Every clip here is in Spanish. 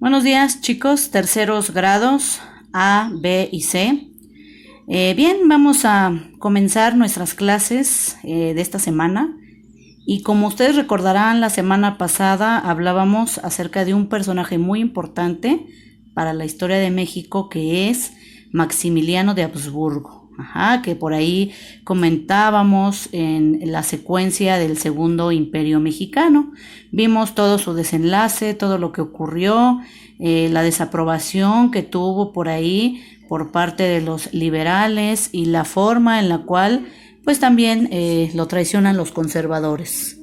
Buenos días, chicos, terceros grados A, B y C. Bien, vamos a comenzar nuestras clases de esta semana. Y como ustedes recordarán, la semana pasada hablábamos acerca de un personaje muy importante para la historia de México, que es Maximiliano de Habsburgo. Que por ahí comentábamos en la secuencia del Segundo Imperio Mexicano. Vimos todo su desenlace, todo lo que ocurrió, la desaprobación que tuvo por ahí por parte de los liberales y la forma en la cual pues también lo traicionan los conservadores.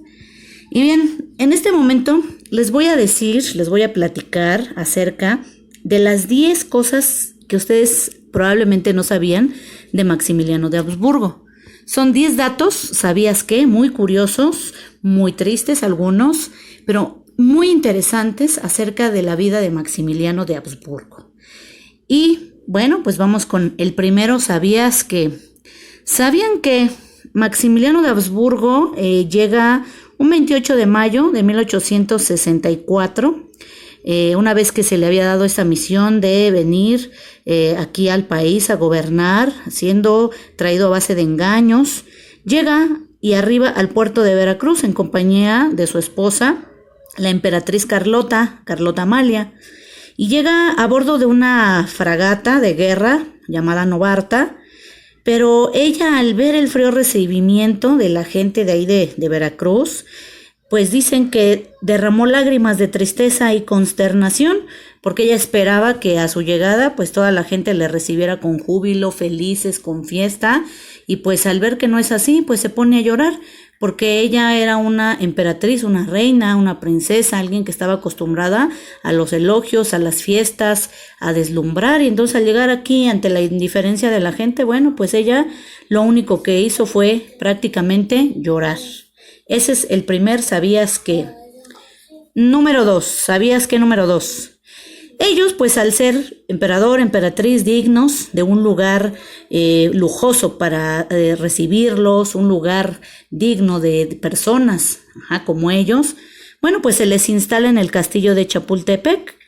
Y bien, en este momento les voy a platicar acerca de las 10 cosas que ustedes probablemente no sabían de Maximiliano de Habsburgo. Son 10 datos, ¿sabías qué? Muy curiosos, muy tristes algunos, pero muy interesantes acerca de la vida de Maximiliano de Habsburgo. Y bueno, pues vamos con el primero. ¿Sabían que Maximiliano de Habsburgo llega un 28 de mayo de 1864? Una vez que se le había dado esta misión de venir aquí al país a gobernar, siendo traído a base de engaños, llega y arriba al puerto de Veracruz en compañía de su esposa, la emperatriz Carlota Amalia, y llega a bordo de una fragata de guerra llamada Novarta. Pero ella, al ver el frío recibimiento de la gente de ahí de Veracruz, pues dicen que derramó lágrimas de tristeza y consternación, porque ella esperaba que a su llegada pues toda la gente le recibiera con júbilo, felices, con fiesta, y pues al ver que no es así, pues se pone a llorar, porque ella era una emperatriz, una reina, una princesa, alguien que estaba acostumbrada a los elogios, a las fiestas, a deslumbrar, y entonces al llegar aquí ante la indiferencia de la gente, bueno, pues ella lo único que hizo fue prácticamente llorar. Ese es el primer ¿sabías qué? Número 2, ¿sabías qué? Número 2. Ellos, pues al ser emperador, emperatriz dignos de un lugar lujoso para recibirlos, un lugar digno de personas como ellos, bueno, pues se les instala en el castillo de Chapultepec.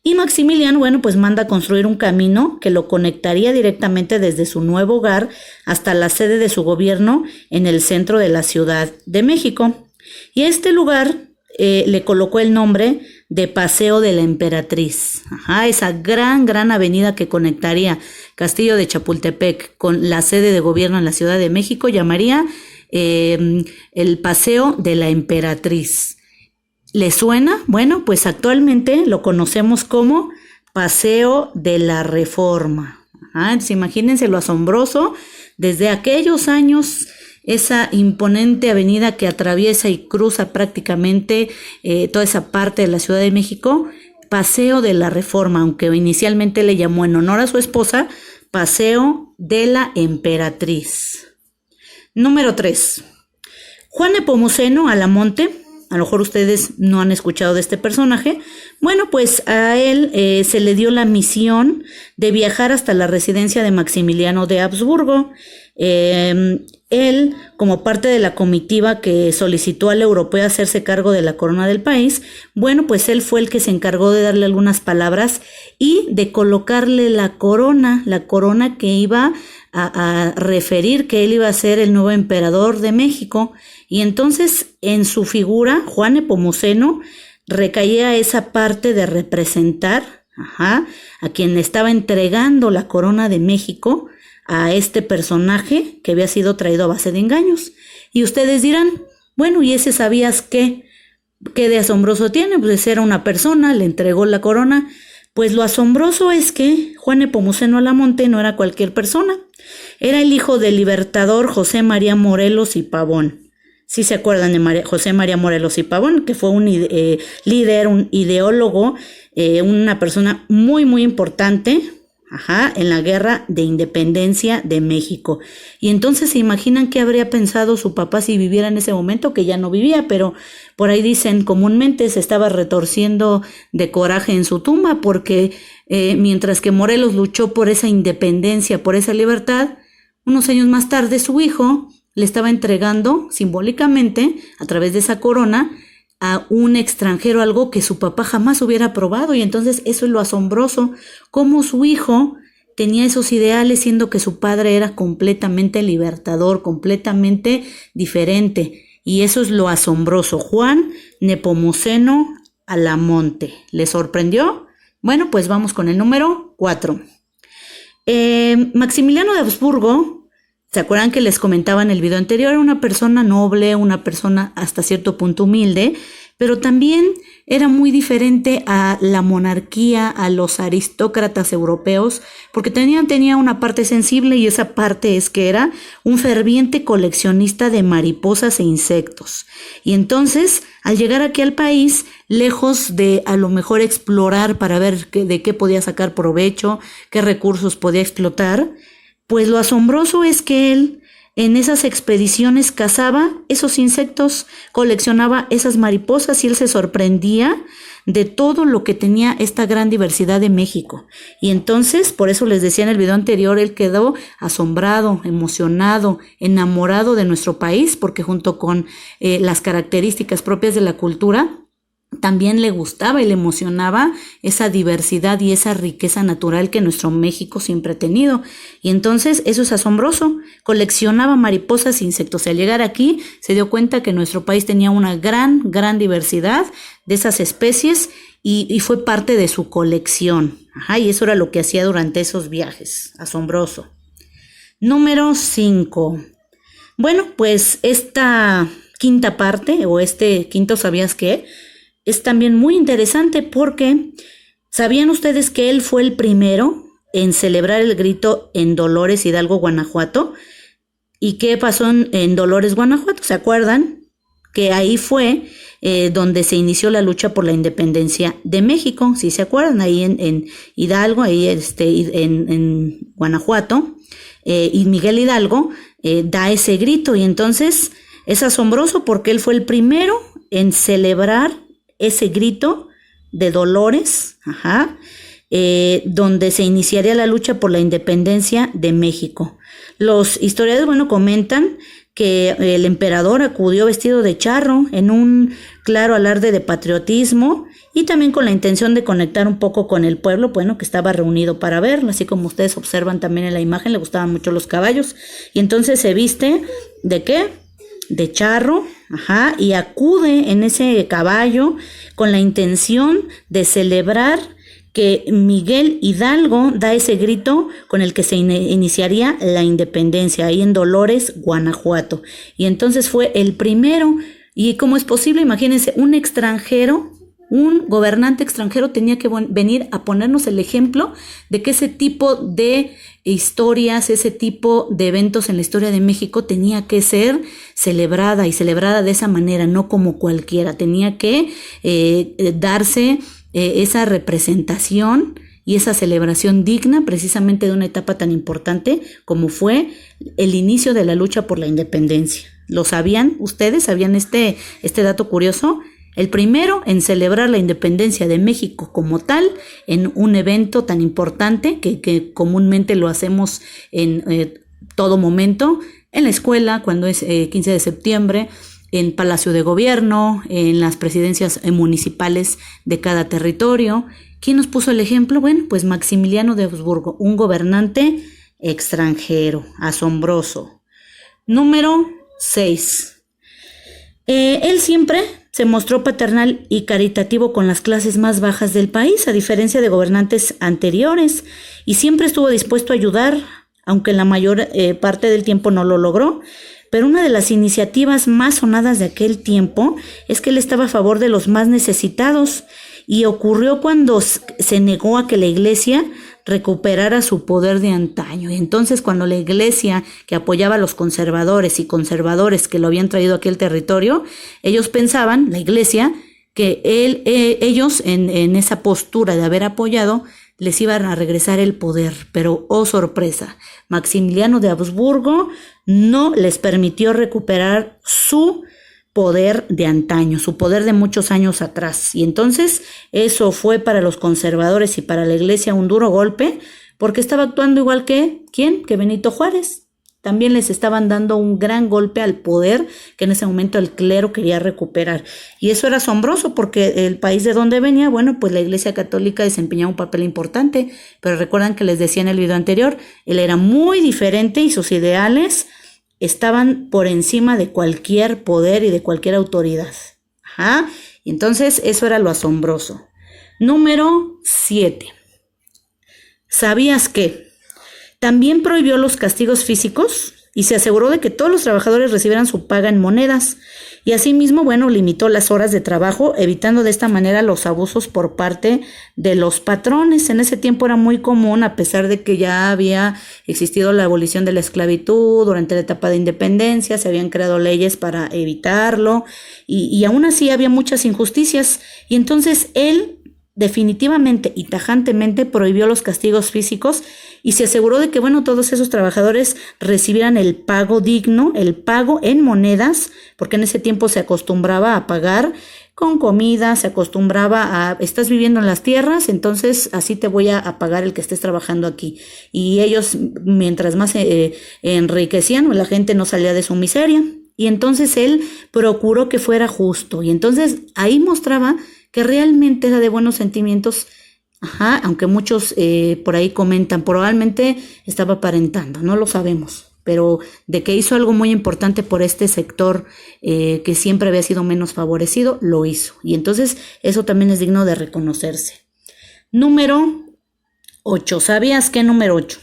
Y Maximiliano, bueno, pues manda construir un camino que lo conectaría directamente desde su nuevo hogar hasta la sede de su gobierno en el centro de la Ciudad de México. Y a este lugar le colocó el nombre de Paseo de la Emperatriz. Esa gran avenida que conectaría Castillo de Chapultepec con la sede de gobierno en la Ciudad de México llamaría el Paseo de la Emperatriz. ¿Le suena? Bueno, pues actualmente lo conocemos como Paseo de la Reforma. Entonces imagínense lo asombroso, desde aquellos años, esa imponente avenida que atraviesa y cruza prácticamente toda esa parte de la Ciudad de México, Paseo de la Reforma, aunque inicialmente le llamó en honor a su esposa, Paseo de la Emperatriz. Número 3. Juan Nepomuceno Almonte. A lo mejor ustedes no han escuchado de este personaje. Bueno, pues a él se le dio la misión de viajar hasta la residencia de Maximiliano de Habsburgo. Él, como parte de la comitiva que solicitó al europeo hacerse cargo de la corona del país, bueno, pues él fue el que se encargó de darle algunas palabras y de colocarle la corona que iba a referir que él iba a ser el nuevo emperador de México. Y entonces en su figura, Juan Nepomuceno, recaía esa parte de representar a quien estaba entregando la corona de México a este personaje que había sido traído a base de engaños. Y ustedes dirán, bueno, ¿y ese sabías qué? ¿Qué de asombroso tiene? Pues era una persona, le entregó la corona. Pues lo asombroso es que Juan Nepomuceno Almonte no era cualquier persona. Era el hijo del libertador José María Morelos y Pavón. ¿Sí se acuerdan de José María Morelos y Pavón? Que fue un líder, un ideólogo, una persona muy importante en la guerra de independencia de México. Y entonces se imaginan qué habría pensado su papá si viviera en ese momento, que ya no vivía, pero por ahí dicen comúnmente se estaba retorciendo de coraje en su tumba, porque mientras que Morelos luchó por esa independencia, por esa libertad, unos años más tarde su hijo le estaba entregando simbólicamente, a través de esa corona, a un extranjero algo que su papá jamás hubiera probado, y entonces eso es lo asombroso, cómo su hijo tenía esos ideales siendo que su padre era completamente libertador, completamente diferente, y eso es lo asombroso. Juan Nepomuceno Alamonte. ¿Le sorprendió? Bueno, pues vamos con el número 4. Maximiliano de Habsburgo, ¿se acuerdan que les comentaba en el video anterior? Era una persona noble, una persona hasta cierto punto humilde, pero también era muy diferente a la monarquía, a los aristócratas europeos, porque tenía una parte sensible, y esa parte es que era un ferviente coleccionista de mariposas e insectos. Y entonces, al llegar aquí al país, lejos de a lo mejor explorar para ver de qué podía sacar provecho, qué recursos podía explotar, pues lo asombroso es que él en esas expediciones cazaba esos insectos, coleccionaba esas mariposas, y él se sorprendía de todo lo que tenía esta gran diversidad de México. Y entonces, por eso les decía en el video anterior, él quedó asombrado, emocionado, enamorado de nuestro país, porque junto con las características propias de la cultura, también le gustaba y le emocionaba esa diversidad y esa riqueza natural que nuestro México siempre ha tenido. Y entonces eso es asombroso. Coleccionaba mariposas e insectos. Al llegar aquí se dio cuenta que nuestro país tenía una gran diversidad de esas especies, y fue parte de su colección. Y eso era lo que hacía durante esos viajes. Asombroso. Número 5. Bueno, pues esta quinta parte, o este quinto ¿sabías qué? Es también muy interesante, porque ¿sabían ustedes que él fue el primero en celebrar el grito en Dolores Hidalgo, Guanajuato? ¿Y qué pasó en Dolores, Guanajuato? ¿Se acuerdan? Que ahí fue donde se inició la lucha por la independencia de México, ¿sí se acuerdan? Ahí en Hidalgo, ahí en Guanajuato, y Miguel Hidalgo da ese grito, y entonces es asombroso porque él fue el primero en celebrar ese grito de Dolores, donde se iniciaría la lucha por la independencia de México. Los historiadores, comentan que el emperador acudió vestido de charro en un claro alarde de patriotismo, y también con la intención de conectar un poco con el pueblo, que estaba reunido para verlo. Así como ustedes observan también en la imagen, le gustaban mucho los caballos, y entonces se viste ¿de qué? De charro, y acude en ese caballo con la intención de celebrar que Miguel Hidalgo da ese grito con el que se iniciaría la independencia, ahí en Dolores, Guanajuato. Y entonces fue el primero. ¿Y cómo es posible? Imagínense, un extranjero, un gobernante extranjero tenía que venir a ponernos el ejemplo de que ese tipo de historias, ese tipo de eventos en la historia de México tenía que ser celebrada, y celebrada de esa manera, no como cualquiera. Tenía que darse esa representación y esa celebración digna precisamente de una etapa tan importante como fue el inicio de la lucha por la independencia. ¿Lo sabían ustedes? ¿Sabían este dato curioso? El primero en celebrar la independencia de México como tal, en un evento tan importante que comúnmente lo hacemos en todo momento, en la escuela, cuando es 15 de septiembre, en Palacio de Gobierno, en las presidencias municipales de cada territorio. ¿Quién nos puso el ejemplo? Bueno, pues Maximiliano de Habsburgo, un gobernante extranjero, asombroso. Número 6. Él siempre se mostró paternal y caritativo con las clases más bajas del país, a diferencia de gobernantes anteriores, y siempre estuvo dispuesto a ayudar, aunque en la mayor parte del tiempo no lo logró. Pero una de las iniciativas más sonadas de aquel tiempo es que él estaba a favor de los más necesitados, y ocurrió cuando se negó a que la iglesia recuperara su poder de antaño. Y entonces, cuando la iglesia, que apoyaba a los conservadores y conservadores que lo habían traído a aquel territorio, ellos pensaban, la iglesia, que ellos en esa postura de haber apoyado les iban a regresar el poder. Pero, oh sorpresa, Maximiliano de Habsburgo no les permitió recuperar su poder de antaño, su poder de muchos años atrás. Y entonces eso fue para los conservadores y para la iglesia un duro golpe, porque estaba actuando igual que, ¿quién? Que Benito Juárez. también les estaban dando un gran golpe al poder que en ese momento el clero quería recuperar. Y eso era asombroso porque el país de donde venía, bueno, pues la Iglesia Católica desempeñaba un papel importante, pero recuerdan que les decía en el video anterior, él era muy diferente y sus ideales estaban por encima de cualquier poder y de cualquier autoridad. Ajá. Y entonces eso era lo asombroso. Número 7. ¿Sabías que también prohibió los castigos físicos y se aseguró de que todos los trabajadores recibieran su paga en monedas? Y asimismo, bueno, limitó las horas de trabajo, evitando de esta manera los abusos por parte de los patrones. En ese tiempo era muy común, a pesar de que ya había existido la abolición de la esclavitud, durante la etapa de independencia, se habían creado leyes para evitarlo, y aún así había muchas injusticias. Y entonces él definitivamente y tajantemente prohibió los castigos físicos y se aseguró de que, bueno, todos esos trabajadores recibieran el pago digno, el pago en monedas, porque en ese tiempo se acostumbraba a pagar con comida, se acostumbraba a, estás viviendo en las tierras, entonces así te voy a pagar el que estés trabajando aquí. Y ellos, mientras más enriquecían, la gente no salía de su miseria. Y entonces él procuró que fuera justo. Y entonces ahí mostraba que realmente era de buenos sentimientos, aunque muchos por ahí comentan, probablemente estaba aparentando, no lo sabemos, pero de que hizo algo muy importante por este sector que siempre había sido menos favorecido, lo hizo. Y entonces eso también es digno de reconocerse. Número 8. ¿Sabías qué? Número 8.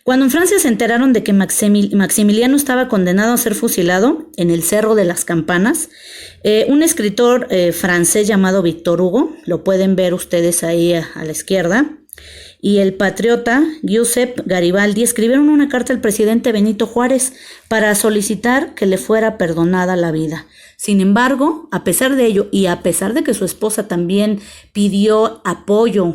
Cuando en Francia se enteraron de que Maximiliano estaba condenado a ser fusilado en el Cerro de las Campanas, un escritor francés llamado Victor Hugo, lo pueden ver ustedes ahí a la izquierda, y el patriota Giuseppe Garibaldi escribieron una carta al presidente Benito Juárez para solicitar que le fuera perdonada la vida. Sin embargo, a pesar de ello y a pesar de que su esposa también pidió apoyo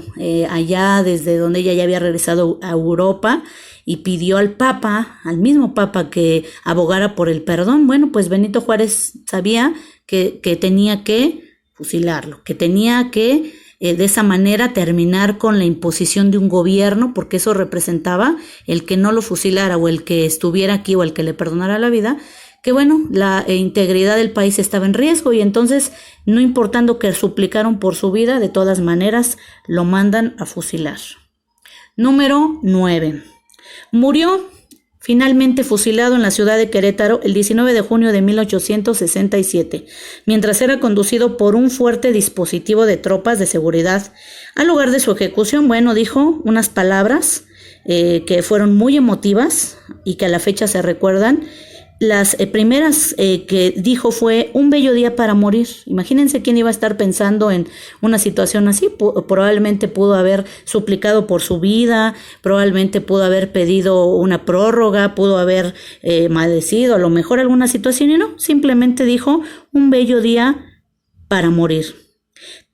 allá desde donde ella ya había regresado a Europa y pidió al Papa, al mismo Papa, que abogara por el perdón, bueno, pues Benito Juárez sabía que tenía que fusilarlo, que tenía que de esa manera terminar con la imposición de un gobierno, porque eso representaba el que no lo fusilara o el que estuviera aquí o el que le perdonara la vida, que bueno, la integridad del país estaba en riesgo y entonces, no importando que suplicaron por su vida, de todas maneras lo mandan a fusilar. Número 9. Murió finalmente fusilado en la ciudad de Querétaro el 19 de junio de 1867, mientras era conducido por un fuerte dispositivo de tropas de seguridad. Al lugar de su ejecución, bueno, dijo unas palabras que fueron muy emotivas y que a la fecha se recuerdan. Las primeras que dijo fue: un bello día para morir. Imagínense quién iba a estar pensando en una situación así. Probablemente pudo haber suplicado por su vida, probablemente pudo haber pedido una prórroga, pudo haber maldecido a lo mejor alguna situación, y no, simplemente dijo: un bello día para morir.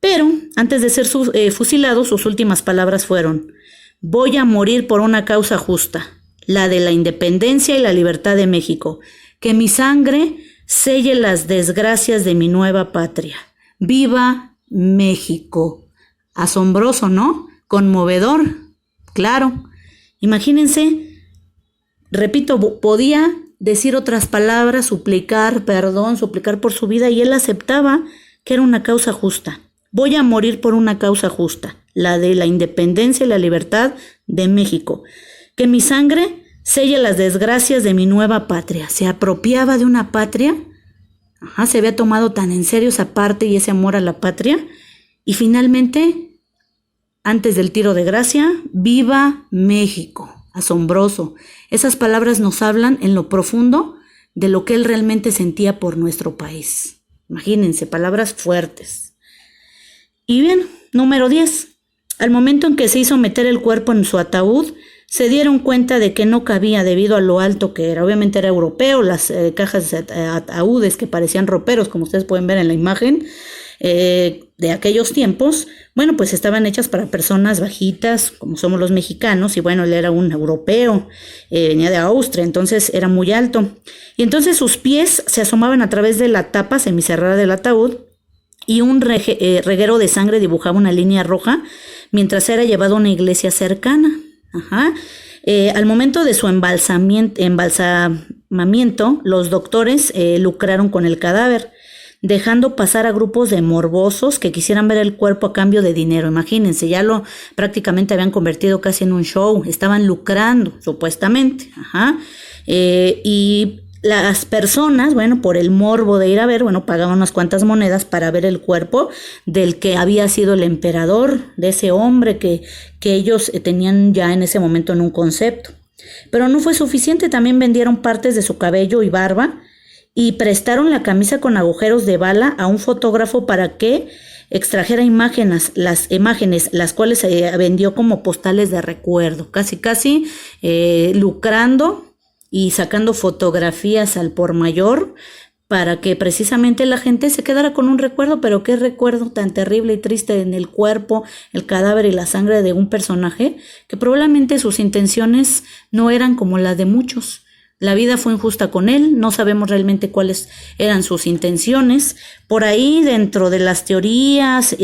Pero antes de ser fusilado, sus últimas palabras fueron: voy a morir por una causa justa, la de la independencia y la libertad de México. Que mi sangre selle las desgracias de mi nueva patria. ¡Viva México! Asombroso, ¿no? Conmovedor, claro. Imagínense, repito, podía decir otras palabras, suplicar perdón, suplicar por su vida, y él aceptaba que era una causa justa. Voy a morir por una causa justa, la de la independencia y la libertad de México. Que mi sangre selle las desgracias de mi nueva patria. Se apropiaba de una patria, se había tomado tan en serio esa parte y ese amor a la patria, y finalmente, antes del tiro de gracia, ¡viva México! Asombroso. Esas palabras nos hablan en lo profundo de lo que él realmente sentía por nuestro país. Imagínense, palabras fuertes. Y bien, número 10. Al momento en que se hizo meter el cuerpo en su ataúd, se dieron cuenta de que no cabía debido a lo alto que era. Obviamente era europeo, las cajas de ataúdes que parecían roperos, como ustedes pueden ver en la imagen, de aquellos tiempos, bueno, pues estaban hechas para personas bajitas, como somos los mexicanos, y bueno, él era un europeo, venía de Austria, entonces era muy alto. Y entonces sus pies se asomaban a través de la tapa semicerrada del ataúd, y un reguero de sangre dibujaba una línea roja mientras era llevado a una iglesia cercana. Ajá. Al momento de su embalsamamiento, los doctores lucraron con el cadáver, dejando pasar a grupos de morbosos que quisieran ver el cuerpo a cambio de dinero. Imagínense, ya lo prácticamente habían convertido casi en un show, estaban lucrando, supuestamente. Ajá. Y las personas, bueno, por el morbo de ir a ver, bueno, pagaban unas cuantas monedas para ver el cuerpo del que había sido el emperador, de ese hombre que ellos tenían ya en ese momento en un concepto. Pero no fue suficiente, también vendieron partes de su cabello y barba y prestaron la camisa con agujeros de bala a un fotógrafo para que extrajera las imágenes, las cuales se vendió como postales de recuerdo, casi lucrando y sacando fotografías al por mayor para que precisamente la gente se quedara con un recuerdo. Pero qué recuerdo tan terrible y triste en el cuerpo, el cadáver y la sangre de un personaje que probablemente sus intenciones no eran como las de muchos. La vida fue injusta con él, no sabemos realmente cuáles eran sus intenciones. Por ahí, dentro de las teorías,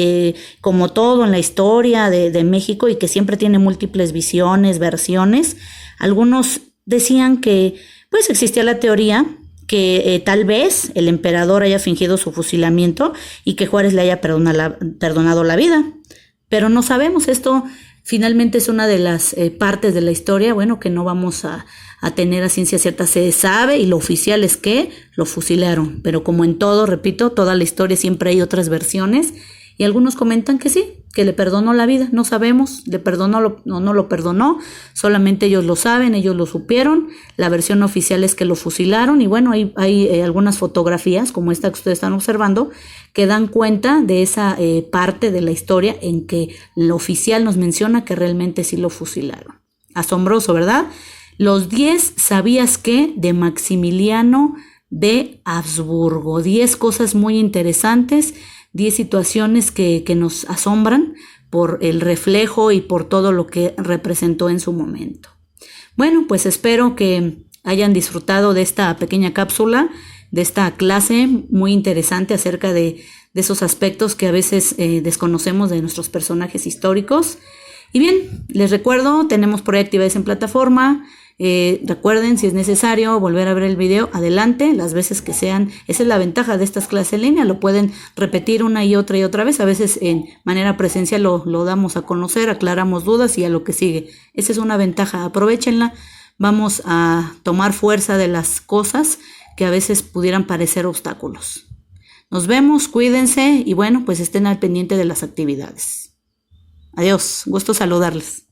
como todo en la historia de México, y que siempre tiene múltiples visiones, versiones, algunos decían que pues existía la teoría que tal vez el emperador haya fingido su fusilamiento y que Juárez le haya perdonado la vida. Pero no sabemos, esto finalmente es una de las partes de la historia, bueno, que no vamos a tener a ciencia cierta. Se sabe y lo oficial es que lo fusilaron, pero como en todo, repito, toda la historia siempre hay otras versiones y algunos comentan que sí, que le perdonó la vida. No sabemos, le perdonó o no lo perdonó, solamente ellos lo saben, ellos lo supieron. La versión oficial es que lo fusilaron y bueno, hay algunas fotografías como esta que ustedes están observando que dan cuenta de esa parte de la historia en que lo oficial nos menciona que realmente sí lo fusilaron. Asombroso, ¿verdad? Los 10 ¿sabías qué? De Maximiliano de Habsburgo. 10 cosas muy interesantes, 10 situaciones que nos asombran por el reflejo y por todo lo que representó en su momento. Bueno, pues espero que hayan disfrutado de esta pequeña cápsula, de esta clase muy interesante acerca de esos aspectos que a veces desconocemos de nuestros personajes históricos. Y bien, les recuerdo, tenemos por ahí actividades en plataforma. Recuerden, si es necesario volver a ver el video, adelante, las veces que sean. Esa es la ventaja de estas clases en línea, lo pueden repetir una y otra vez. A veces en manera presencial lo damos a conocer, aclaramos dudas y a lo que sigue. Esa es una ventaja, aprovéchenla. Vamos a tomar fuerza de las cosas que a veces pudieran parecer obstáculos. Nos vemos, cuídense y bueno, pues estén al pendiente de las actividades. Adiós, gusto saludarles.